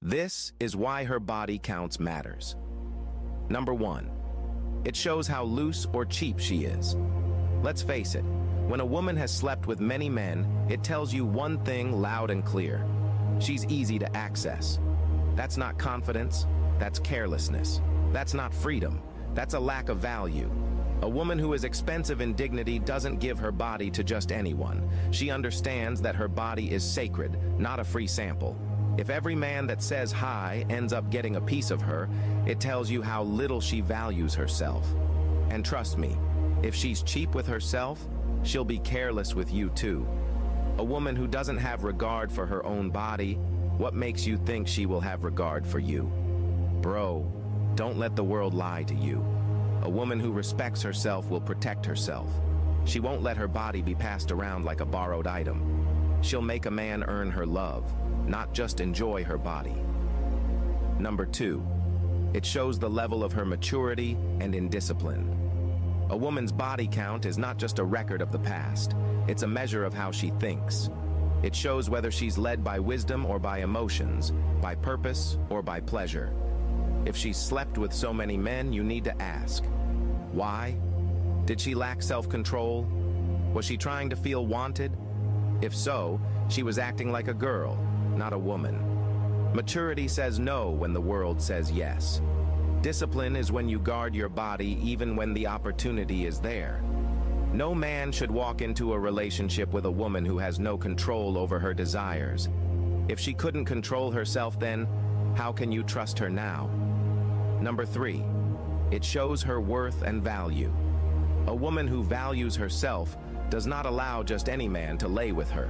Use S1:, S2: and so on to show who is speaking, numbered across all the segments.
S1: This is why her body counts matters. Number 1. It shows how loose or cheap she is. Let's face it, when a woman has slept with many men, it tells you one thing loud and clear. She's easy to access. That's not confidence, that's carelessness. That's not freedom, that's a lack of value. A woman who is expensive in dignity doesn't give her body to just anyone. She understands that her body is sacred, not a free sample. If every man that says hi ends up getting a piece of her, it tells you how little she values herself. And trust me, if she's cheap with herself, she'll be careless with you too. A woman who doesn't have regard for her own body, what makes you think she will have regard for you? Bro, don't let the world lie to you. A woman who respects herself will protect herself. She won't let her body be passed around like a borrowed item. She'll make a man earn her love, not just enjoy her body. Number 2. It shows the level of her maturity and indiscipline. A woman's body count is not just a record of the past. It's a measure of how she thinks. It shows whether she's led by wisdom or by emotions, by purpose or by pleasure. If she's slept with so many men, you need to ask, why? Did she lack self-control? Was she trying to feel wanted? If so, she was acting like a girl, not a woman. Maturity says no when the world says yes. Discipline is when you guard your body even when the opportunity is there. No man should walk into a relationship with a woman who has no control over her desires. If she couldn't control herself then, how can you trust her now? Number 3. It shows her worth and value. A woman who values herself does not allow just any man to lay with her.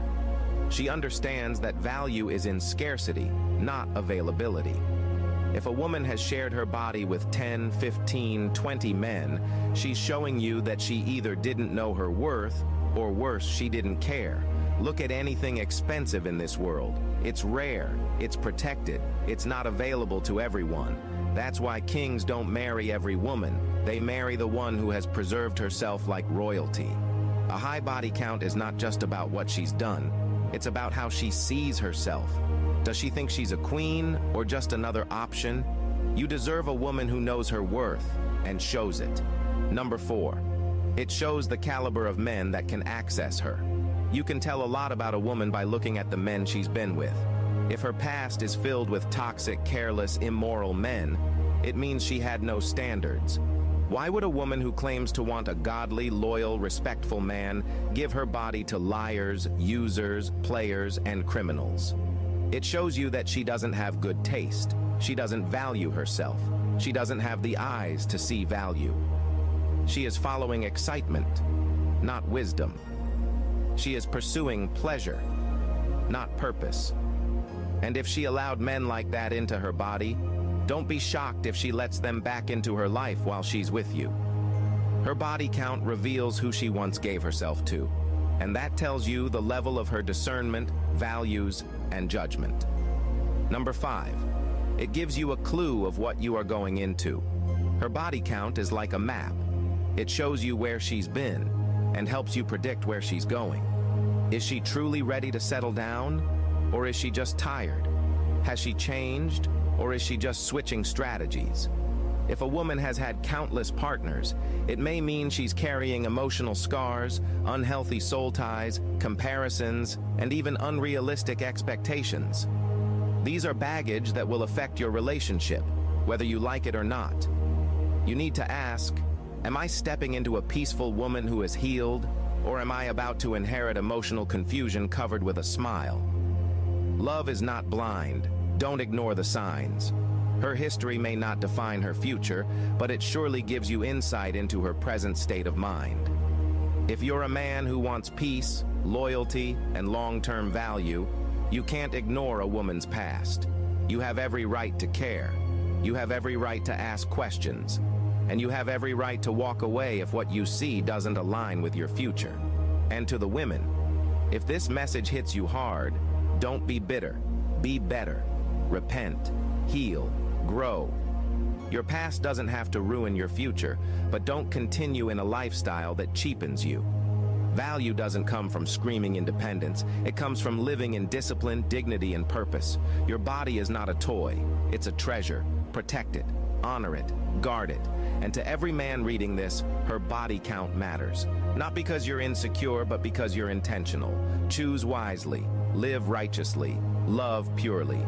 S1: She understands that value is in scarcity, not availability. If a woman has shared her body with 10, 15, 20 men, she's showing you that she either didn't know her worth, or worse, she didn't care. Look at anything expensive in this world. It's rare, it's protected, it's not available to everyone. That's why kings don't marry every woman. They marry the one who has preserved herself like royalty. A high body count is not just about what she's done. It's about how she sees herself. Does she think she's a queen or just another option? You deserve a woman who knows her worth and shows it. Number 4. It shows the caliber of men that can access her. You can tell a lot about a woman by looking at the men she's been with. If her past is filled with toxic, careless, immoral men, it means she had no standards. Why would a woman who claims to want a godly, loyal, respectful man give her body to liars, users, players, and criminals? It shows you that she doesn't have good taste. She doesn't value herself. She doesn't have the eyes to see value. She is following excitement, not wisdom. She is pursuing pleasure, not purpose. And if she allowed men like that into her body, don't be shocked if she lets them back into her life while she's with you. Her body count reveals who she once gave herself to, and that tells you the level of her discernment, values, and judgment. Number 5. It gives you a clue of what you are going into. Her body count is like a map. It shows you where she's been and helps you predict where she's going. Is she truly ready to settle down, or is she just tired? Has she changed, or is she just switching strategies? If a woman has had countless partners, it may mean she's carrying emotional scars, unhealthy soul ties, comparisons, and even unrealistic expectations. These are baggage that will affect your relationship, whether you like it or not. You need to ask, am I stepping into a peaceful woman who is healed, or am I about to inherit emotional confusion covered with a smile? Love is not blind. Don't ignore the signs. Her history may not define her future, but it surely gives you insight into her present state of mind. If you're a man who wants peace, loyalty, and long-term value, you can't ignore a woman's past. You have every right to care. You have every right to ask questions. And you have every right to walk away if what you see doesn't align with your future. And to the women, if this message hits you hard, don't be bitter. Be better. Repent. Heal. Grow. Your past doesn't have to ruin your future, but don't continue in a lifestyle that cheapens you. Value doesn't come from screaming independence. It comes from living in discipline, dignity, and purpose. Your body is not a toy. It's a treasure. Protect it, honor it, guard it. And to every man reading this, her body count matters. Not because you're insecure, but because you're intentional. Choose wisely, live righteously, love purely.